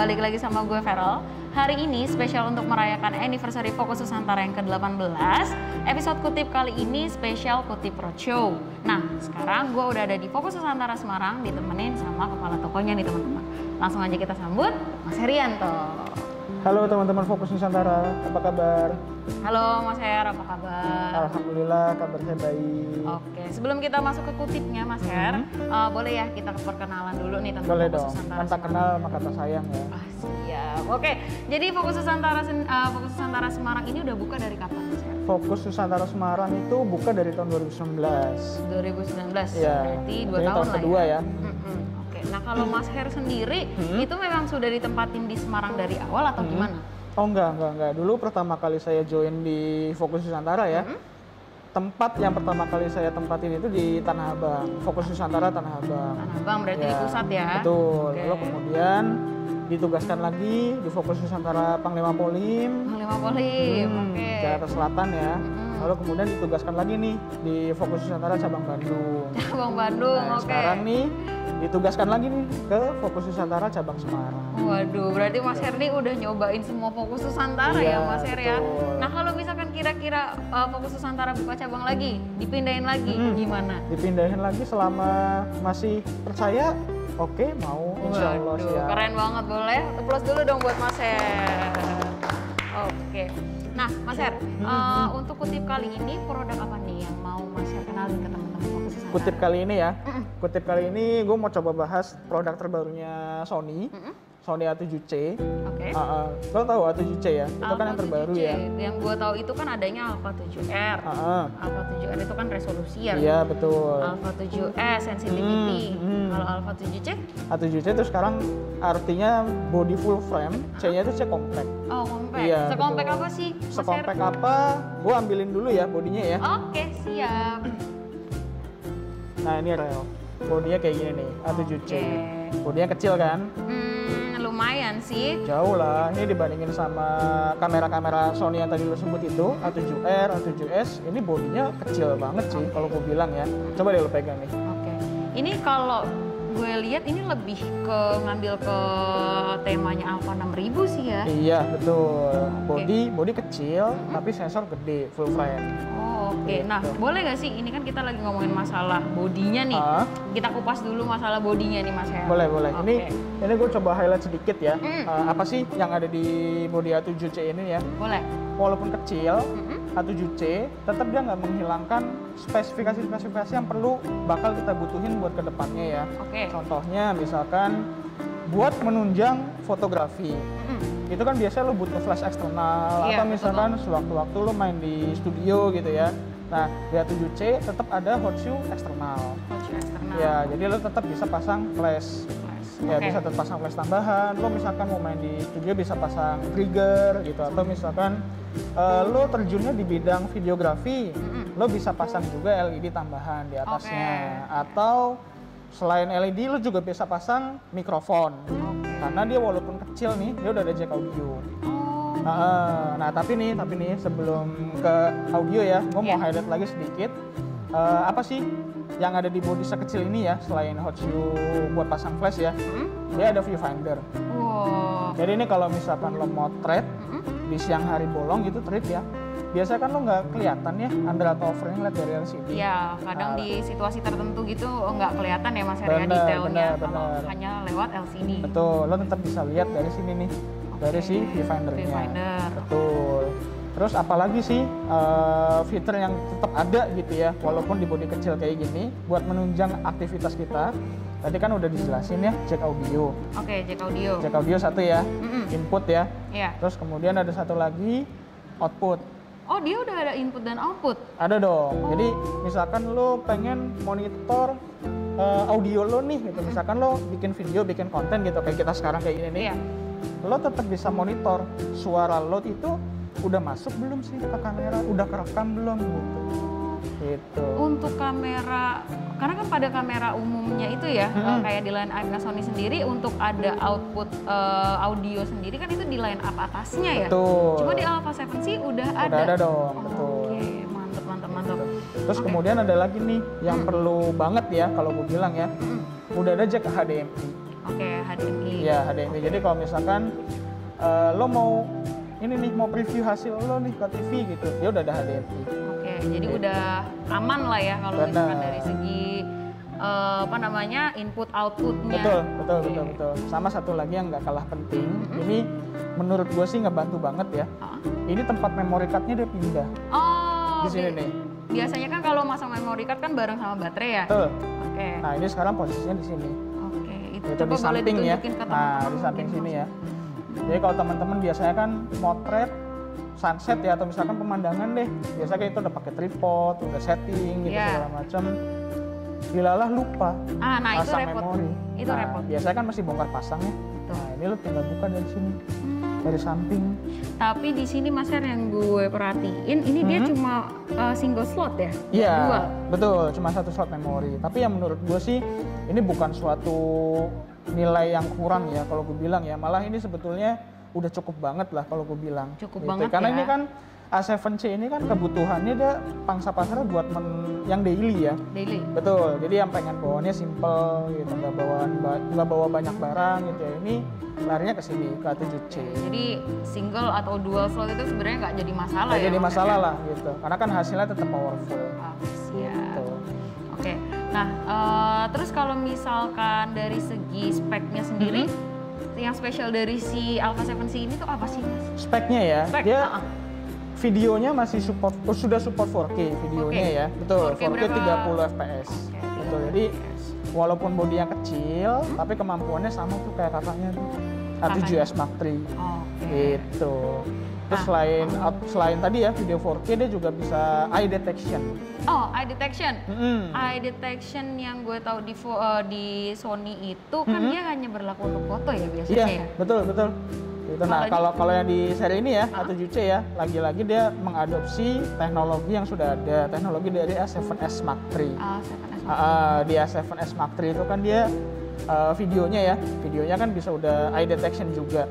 balik lagi sama gue Feral. Hari ini spesial untuk merayakan anniversary Fokus Nusantara yang ke-18. Episode kutip kali ini spesial kutip roadshow. Nah, sekarang gue udah ada di Fokus Nusantara Semarang ditemenin sama kepala tokonya nih teman-teman. Langsung aja kita sambut Mas Herianto. Halo teman-teman Fokus Nusantara, apa kabar? Halo Mas Her, apa kabar? Alhamdulillah kabar saya baik. Oke, sebelum kita masuk ke kutipnya Mas Her, boleh ya kita perkenalan dulu nih tentang Boleh Fokus dong, Nusantara kan tak kenal maka tak sayang ya. Siap. Oke, jadi Fokus Nusantara Semarang ini udah buka dari kapan Mas Her? Fokus Nusantara Semarang itu buka dari tahun 2019. 2019, Ya, berarti 2 ini tahun tahun kedua ya. Oke, nah kalau Mas Her sendiri itu memang sudah ditempatin di Semarang dari awal atau gimana? Oh enggak. Dulu pertama kali saya join di Fokus Nusantara ya. Tempat yang pertama kali saya tempatin itu di Tanah Abang, Fokus Nusantara Tanah Abang. Tanah Abang berarti di pusat ya? Betul. Oke. Lalu kemudian ditugaskan lagi di Fokus Nusantara Panglima Polim. Panglima Polim, oke. Jakarta Selatan ya. Lalu kemudian ditugaskan lagi nih di Fokus Nusantara Cabang Bandung. Cabang Bandung, Nah, oke. sekarang nih ditugaskan lagi nih ke Fokus Nusantara Cabang Semarang. Waduh, berarti Mas Her nih udah nyobain semua Fokus Nusantara Iya, ya Mas Her ya? betul. Nah kalau misalkan kira-kira Fokus Nusantara buka cabang lagi, dipindahin lagi, gimana? Dipindahin lagi selama masih percaya, oke mau insya Allah Waduh, siap. keren banget, boleh applause dulu dong buat Mas Her. Oke, nah Mas Her, untuk kutip kali ini produk apa nih yang mau Mas Her kenalin ke teman-teman Fokus Nusantara? Kutip kali ini ya, kutip kali ini gue mau coba bahas produk terbarunya Sony, Sony A7C. Oke. Lo tahu A7C ya? Itu kan yang Alpha terbaru 7C. ya. Yang gue tahu itu kan adanya Alpha 7R. Alpha 7R itu kan resolusi ya. Iya betul. Alpha 7S sensitivity. Kalau Alpha 7C? A7C itu sekarang artinya body full frame, C-nya itu C compact. Oh, compact. Iya, Sekompact betul. apa sih, Mas Her? Sekompact apa? Gue ambilin dulu ya bodinya ya. Oke, siap. Nah ini rel, bodinya kayak gini nih, A7C. Oke. Bodinya kecil kan? Lumayan sih. Jauh lah, ini dibandingin sama kamera-kamera Sony yang tadi lo sebut itu, A7R, A7S, ini bodinya kecil banget sih kalau gue bilang ya. Coba deh lo pegang nih. Oke. Ini kalau gue lihat ini lebih ke ngambil ke temanya Alpha 6000 sih ya. Iya betul, body kecil tapi sensor gede, full frame. Oh, oke. Nah, boleh nggak sih? Ini kan kita lagi ngomongin masalah bodinya nih. Kita kupas dulu masalah bodinya nih, Mas Her. Boleh. Oke. Ini gue coba highlight sedikit ya. Apa sih yang ada di body A7C ini ya? Boleh. Walaupun kecil, A7C tetap dia nggak menghilangkan spesifikasi-spesifikasi yang perlu bakal kita butuhin buat kedepannya ya. Oke. Contohnya misalkan buat menunjang fotografi. Itu kan biasanya lo butuh flash eksternal, Iya, atau misalkan sewaktu-waktu lo main di studio gitu ya. Nah, di A7C tetap ada hot shoe eksternal. Touch eksternal. Ya, jadi lo tetap bisa pasang flash. Ya, Oke. bisa tetap pasang flash tambahan. Lo misalkan mau main di studio bisa pasang trigger gitu, atau misalkan lo terjunnya di bidang videografi, lo bisa pasang juga LED tambahan di atasnya. Atau selain LED lo juga bisa pasang mikrofon. Karena dia walaupun kecil nih, dia udah ada jack audio. Nah, tapi nih sebelum ke audio ya, gue mau highlight lagi sedikit. Apa sih yang ada di body sekecil ini ya, selain hot shoe buat pasang flash ya, dia ada viewfinder. Wow. Jadi ini kalau misalkan lo motret di siang hari bolong gitu trip ya, biasanya kan lo nggak kelihatan ya under atau overnya ngeliat dari LCD. Iya, kadang di situasi tertentu gitu nggak kelihatan ya Mas Her ya detailnya kalau hanya lewat LCD. Betul, lo tetap bisa lihat dari sini nih, dari si viewfindernya. Viewfinder. Betul. Terus apalagi sih fitur yang tetap ada gitu ya, walaupun di body kecil kayak gini, buat menunjang aktivitas kita. Tadi kan udah dijelasin ya, jack audio. Oke, jack audio. Jack audio satu ya, input ya. Iya. Terus kemudian ada satu lagi, output. Oh, dia udah ada input dan output. Ada dong. Jadi misalkan lo pengen monitor audio lo nih gitu. Misalkan lo bikin video, bikin konten gitu kayak kita sekarang kayak gini nih. Iya. Lo tetap bisa monitor suara lo itu udah masuk belum sih ke kamera, udah kerekam belum gitu. Untuk kamera, karena kan pada kamera umumnya itu ya, kayak di line up Sony sendiri untuk ada output audio sendiri kan itu di line up atasnya ya. Betul. Cuma di Alpha 7 sih udah ada. Udah ada dong, betul. Oke, mantap. Terus kemudian ada lagi nih yang perlu banget ya kalau gue bilang ya, udah ada jack HDMI. Oke, HDMI. Ya, HDMI. Jadi kalau misalkan lo mau preview hasil lo nih ke TV gitu, dia udah ada HDMI. Oke, jadi udah aman lah ya kalau misalkan dari segi input outputnya. Betul. Sama satu lagi yang nggak kalah penting, ini menurut gue sih ngebantu banget ya. Ini tempat memory card-nya dia pindah. Oh, di sini nih. Biasanya kan kalau masang memory card kan bareng sama baterai ya. Betul. Oke. Nah ini sekarang posisinya di sini. Oke, itu Itu coba di samping boleh ya. ditunjukin ke Nah teman-teman di samping mungkin sini ya. Jadi kalau teman-teman biasanya kan motret sunset ya atau misalkan pemandangan deh, biasanya itu udah pakai tripod, udah setting gitu segala macam. Dilalah lupa nah pasang itu repot. memori. Itu repot. Biasanya kan masih bongkar pasang ya. Nah ini lo tinggal buka dari sini, dari samping. Tapi di sini Mas Her yang gue perhatiin, ini dia cuma single slot ya? Iya, Dua. betul, cuma satu slot memori. Tapi yang menurut gue sih ini bukan suatu nilai yang kurang ya kalau gue bilang ya. Malah ini sebetulnya udah cukup banget lah kalau gue bilang. Cukup gitu. banget Karena ya. ini kan A7C ini kan kebutuhannya dia pangsa pasarnya buat yang daily ya. Daily. Betul. Jadi yang pengen bawaannya simple gitu, nggak bawa banyak barang gitu ya. Ini larinya ke sini ke A7C. Jadi single atau dual slot itu sebenarnya nggak jadi masalah Nggak ya? jadi Mas masalah Her? lah gitu. Karena kan hasilnya tetap powerful. Siap. Gitu. Oke. Nah, terus kalau misalkan dari segi speknya sendiri, yang spesial dari si Alpha 7C ini tuh apa sih, Mas? Speknya ya, Spek, dia videonya masih sudah support 4K videonya ya, betul. 4K 30 fps. Betul. Jadi walaupun bodinya kecil, tapi kemampuannya sama tuh kayak kakaknya tuh. A7S Mark III. Gitu. Terus selain tadi ya video 4K, dia juga bisa eye detection. Oh, eye detection. Eye detection yang gue tahu di Sony itu kan dia hanya berlaku untuk foto ya biasanya ya. Betul. Gitu. Nah, kalau yang di seri ini ya, A7C ya, lagi-lagi dia mengadopsi teknologi yang sudah ada, teknologi dari A7S Mark III. Di A7S Mark III itu kan dia videonya kan bisa udah eye detection juga.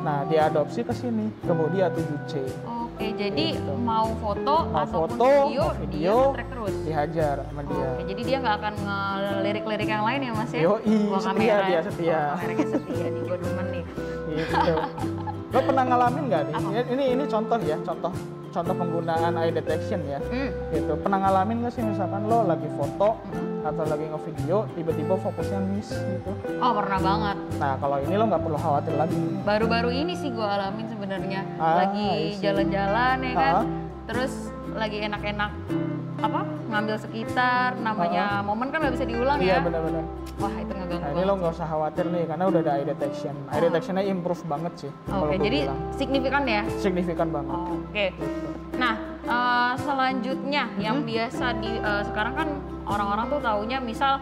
Nah, diadopsi ke sini, ke bodi A7C. Oke, jadi gitu. mau foto ataupun video, dia track terus? Dihajar sama dia. Oke, jadi dia nggak akan ngelirik-lirik yang lain ya Mas ya? Yoi, setia dia, setia. Kameranya setia nih, gue demen nih. Gitu. Lo pernah ngalamin nggak nih? Ini contoh ya, contoh penggunaan eye detection ya. Gitu. Pernah ngalamin nggak sih misalkan lo lagi foto atau lagi nge-video, tiba-tiba fokusnya miss gitu? Oh, pernah banget. Nah, kalau ini lo nggak perlu khawatir lagi. Baru-baru ini sih gue alamin sebenarnya. Lagi jalan-jalan ya kan, terus lagi enak-enak ngambil sekitar, namanya momen kan nggak bisa diulang ya. Iya, benar-benar. Wah, itu ngeganggu. Nah, ini lo nggak usah khawatir nih, karena udah ada eye detection. Eye detectionnya improve banget sih. Oke, jadi signifikan ya? Signifikan banget. Oke. Nah, selanjutnya yang biasa sekarang kan orang-orang tuh taunya misal,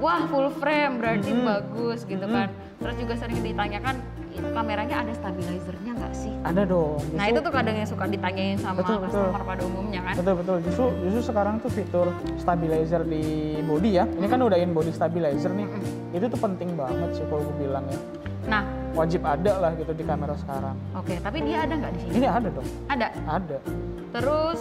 wah full frame berarti bagus gitu kan. Terus juga sering ditanyakan, itu kameranya ada stabilizernya nggak sih? Ada dong. Nah itu tuh kadang yang suka ditanyain sama customer pada umumnya kan? Betul. Justru sekarang tuh fitur stabilizer di body ya. Ini kan udah in body stabilizer nih. Itu tuh penting banget sih kalau gue bilang ya. Nah, wajib ada lah gitu di kamera sekarang. Oke, tapi dia ada nggak di sini? Ini ada dong. Ada? Ada. Terus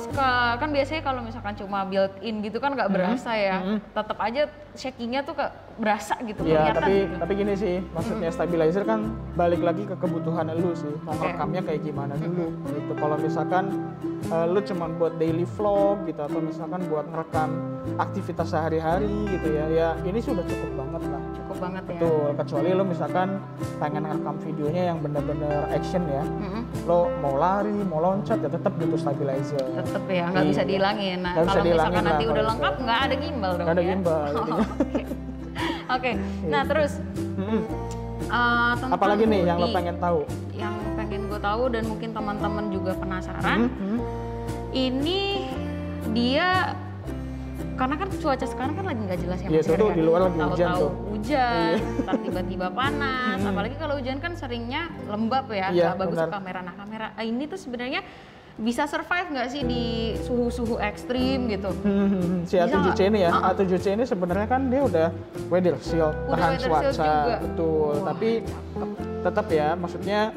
kan biasanya kalau misalkan cuma built-in gitu kan nggak berasa ya. Tetap aja shakingnya tuh berasa gitu. Iya, gitu. tapi gini sih, maksudnya stabilizer kan balik lagi ke kebutuhan lu sih. Mau rekamnya kayak gimana dulu gitu. Kalau misalkan lu cuma buat daily vlog gitu atau misalkan buat ngerekam aktivitas sehari-hari gitu ya ini sudah cukup banget lah. Cukup banget ya. Betul, kecuali lo misalkan pengen ngerekam videonya yang bener-bener action ya. Lo mau lari, mau loncat ya tetap butuh stabilizer. Tetep ya, nggak bisa dihilangin. Nah, kalau misalkan nanti udah lengkap nggak ada gimbal dong. Nggak ada gimbal. Oke. Nah terus apalagi nih yang lo pengen tahu? Yang pengen gue tahu dan mungkin teman-teman juga penasaran. Ini dia karena kan cuaca sekarang kan lagi nggak jelas ya Mas. Iya, tuh di luar lagi hujan tuh. Hujan, ntar tiba-tiba panas. Apalagi kalau hujan kan seringnya lembab ya, nggak bagus ke kamera. Nah kamera ini tuh sebenarnya bisa survive nggak sih di suhu-suhu ekstrim gitu? Si A7C ini ya, A7C ini sebenarnya kan dia udah weather shield, tahan cuaca, betul. Tapi tetap ya, maksudnya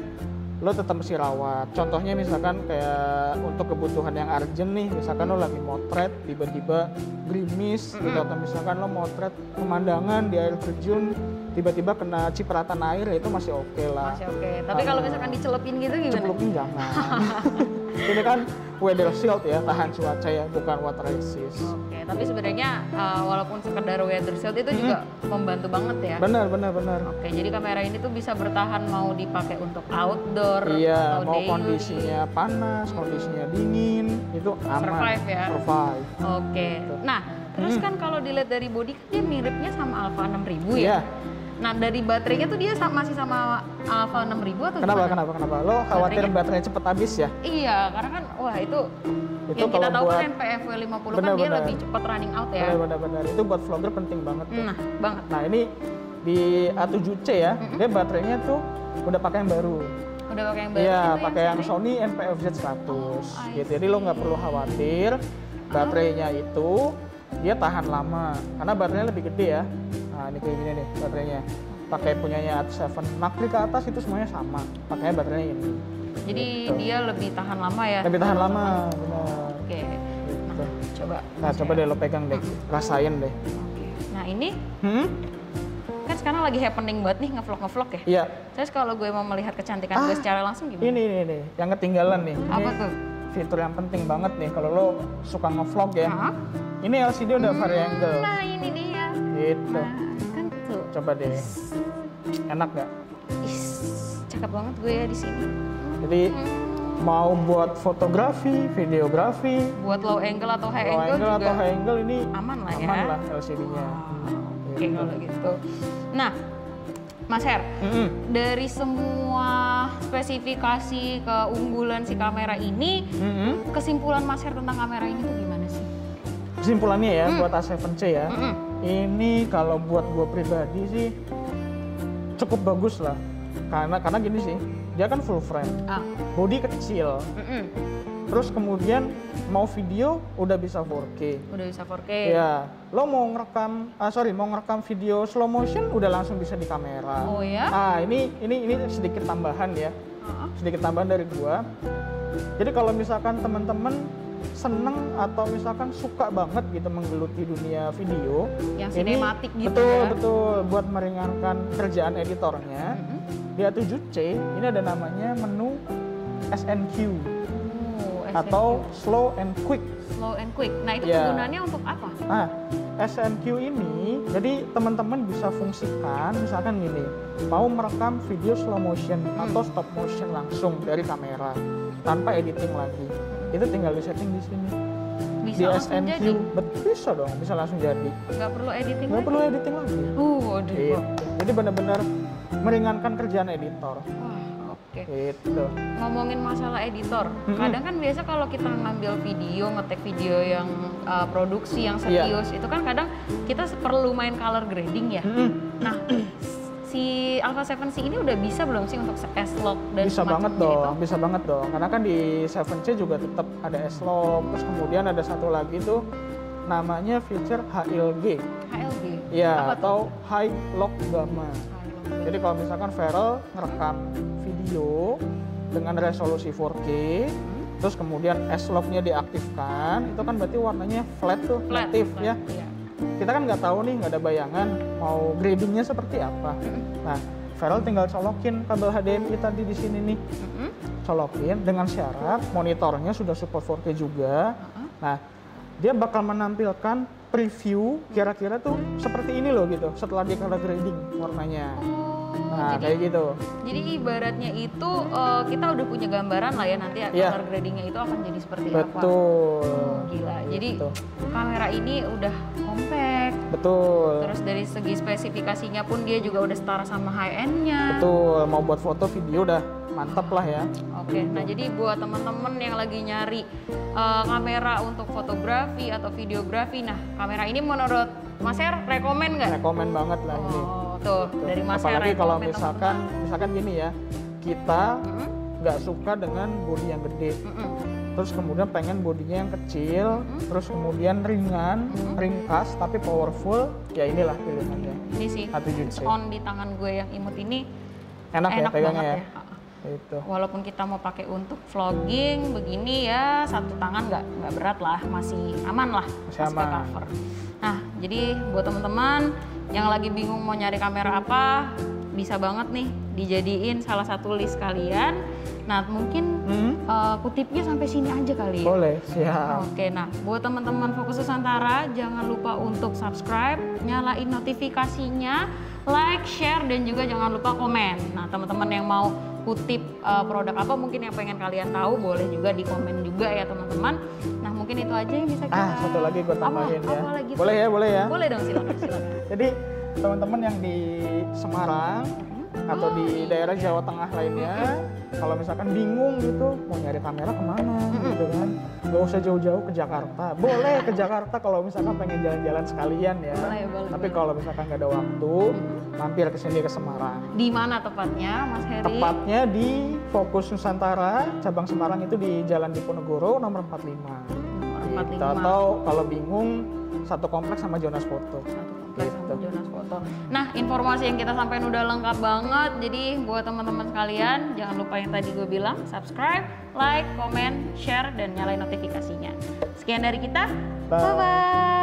lo tetap mesti rawat. Contohnya misalkan kayak untuk kebutuhan yang urgent nih, misalkan lo lagi motret tiba-tiba gerimis gitu, atau misalkan lo motret pemandangan di air terjun tiba-tiba kena cipratan air itu masih oke lah. Masih oke. Tapi kalau misalkan dicelupin gitu gimana? Celupin jangan. Ini kan weather shield ya, tahan cuaca ya, bukan water resist. Oke, tapi sebenarnya walaupun sekedar weather shield itu juga membantu banget ya. Benar. Oke, jadi kamera ini tuh bisa bertahan mau dipakai untuk outdoor Iya, atau mau daily. kondisinya panas, kondisinya dingin, itu aman. Survive ya? Survive. Oke. Nah, terus kan kalau dilihat dari body kan dia miripnya sama Alpha 6000 ya. Iya. Nah, dari baterainya tuh dia masih sama Alpha 6000 atau Kenapa? gimana? Lo khawatir baterainya cepet habis ya? Iya, karena kan wah itu yang kita kalau tahu buat- kan NPFW 50 kan dia Benar-benar. lebih cepat running out ya. Benar-benar. Itu buat vlogger penting banget tuh. Nah, banget. Nah, ini di A7C ya, dia baterainya tuh udah pakai yang baru. Udah pakai yang baru. Iya, itu pakai yang Sony. Sony NPFZ 100 I gitu. Jadi lo nggak perlu khawatir baterainya itu dia tahan lama karena baterainya lebih gede ya. Nah, ini kayak gini nih baterainya. Pakai punyanya A7 Macri ke atas itu semuanya sama. Pakainya baterainya ini. Jadi Gitu. dia lebih tahan lama ya. Lebih tahan lama, benar. Oke. Gitu. Coba. Nah, coba deh lo pegang deh, rasain deh. Oke. Nah, ini Hmm? kan sekarang lagi happening banget nih ngevlog ya. Iya. Terus kalau gue mau melihat kecantikan gue secara langsung gimana? Ini yang ketinggalan nih. Apa Ini tuh? fitur yang penting banget nih kalau lo suka ngevlog ya. Hah? Ini LCD udah variangle. Nah, ini dia. Gitu. Nah, kan tuh. Coba deh. Enak gak? Is, cakep banget gue ya di sini. Jadi mau buat fotografi, videografi, Buat low angle atau high low angle, angle juga atau high angle ini aman lah ya. aman lah LCD-nya. Oke, kalau gitu. Nah, Mas Her, dari semua spesifikasi keunggulan si kamera ini, kesimpulan Mas Her tentang kamera ini tuh gimana sih? Kesimpulannya ya buat A7C ya, ini kalau buat gue pribadi sih cukup bagus lah. Karena gini sih, dia kan full frame, body kecil, terus kemudian mau video udah bisa 4K. Udah bisa 4K. Ya, lo mau ngerekam video slow motion udah langsung bisa di kamera. Oh ya? Ini sedikit tambahan ya, sedikit tambahan dari gua. Jadi kalau misalkan teman-teman seneng atau misalkan suka banget gitu menggeluti dunia video, Yang ini sinematik gitu betul ya? betul buat meringankan kerjaan editornya. Di A7C ini ada namanya menu SNQ atau slow and quick. Slow and quick. Nah, itu Ya. penggunaannya untuk apa? Nah, SNQ ini, jadi teman-teman bisa fungsikan, misalkan gini, mau merekam video slow motion atau stop motion langsung dari kamera, tanpa editing lagi. Itu tinggal di setting di sini. Bisa Di langsung SNQ, jadi? bisa dong, bisa langsung jadi. Nggak perlu editing Nggak lagi? perlu editing lagi. Waduh. Gitu. Jadi benar-benar meringankan kerjaan editor. Wah, oke. Gitu. Ngomongin masalah editor, kadang kan biasa kalau kita ngambil video, ngetek video yang produksi yang serius, itu kan kadang kita perlu main color grading ya. Nah, si Alpha 7C ini udah bisa belum sih untuk S-Log dan Bisa banget semacamnya dong, bisa banget dong. Karena kan di 7C juga tetap ada S-Log, terus kemudian ada satu lagi tuh namanya feature HLG. HLG? Ya, Apa atau High Log Gamma. Jadi kalau misalkan Feral ngerekam video dengan resolusi 4K, terus kemudian S-Log-nya diaktifkan, itu kan berarti warnanya flat tuh, native ya. Iya. Kita kan nggak tahu nih, nggak ada bayangan mau gradingnya seperti apa. Nah, Feral tinggal colokin kabel HDMI tadi di sini nih. Colokin dengan syarat monitornya sudah support 4K juga. Nah, dia bakal menampilkan preview kira-kira tuh seperti ini loh gitu setelah di color grading warnanya. Nah, jadi- kayak gitu. Jadi ibaratnya itu kita udah punya gambaran lah ya nanti Iya. color gradingnya itu akan jadi seperti apa. Betul. Gila. Jadi Gitu. kamera ini udah compact. Betul. Terus dari segi spesifikasinya pun dia juga udah setara sama high end-nya. Betul. Mau buat foto video udah mantap lah ya. Oke, nah jadi buat teman-teman yang lagi nyari kamera untuk fotografi atau videografi, nah kamera ini menurut Mas Her rekomen nggak? Rekomen banget lah ini. Oh, tuh dari Mas Her Apalagi kalau rekomen misalkan gini ya, kita nggak suka dengan bodi yang gede. Terus kemudian pengen bodinya yang kecil, terus kemudian ringan, ringkas tapi powerful, ya inilah pilihannya. Ini sih A7C. on di tangan gue yang imut ini Enak ya pegangnya banget ya. Itu. Walaupun kita mau pakai untuk vlogging begini ya satu tangan nggak berat lah, masih aman lah, Masih aman. cover. Nah jadi buat teman-teman yang lagi bingung mau nyari kamera apa, bisa banget nih dijadiin salah satu list kalian. Nah mungkin kutipnya sampai sini aja kali ya. Boleh, siap. Oke, nah buat teman-teman Fokus Nusantara jangan lupa untuk subscribe, nyalain notifikasinya, like, share, dan juga jangan lupa komen. Nah teman-teman yang mau kutip produk apa mungkin yang pengen kalian tahu, boleh juga di komen juga ya teman-teman. Nah mungkin itu aja yang bisa kita... Satu lagi gue tambahin ya. Apa lagi Boleh ya, boleh ya? Boleh dong, silakan. Jadi teman-teman yang di Semarang atau di daerah Jawa Tengah lainnya, kalau misalkan bingung gitu mau nyari kamera kemana gitu kan, nggak usah jauh-jauh ke Jakarta. Boleh ke Jakarta kalau misalkan pengen jalan-jalan sekalian ya. Boleh. Tapi kalau misalkan nggak ada waktu, mampir ke sini ke Semarang. Di mana tepatnya, Mas Heri? Tepatnya di Fokus Nusantara, cabang Semarang itu di Jalan Diponegoro nomor 45. Gitu. Atau kalau bingung, satu kompleks sama Jonas Foto. Sama Jonas Foto. Nah, informasi yang kita sampaikan udah lengkap banget. Jadi buat teman-teman sekalian, jangan lupa yang tadi gue bilang, subscribe, like, comment, share, dan nyalain notifikasinya. Sekian dari kita. Bye-bye.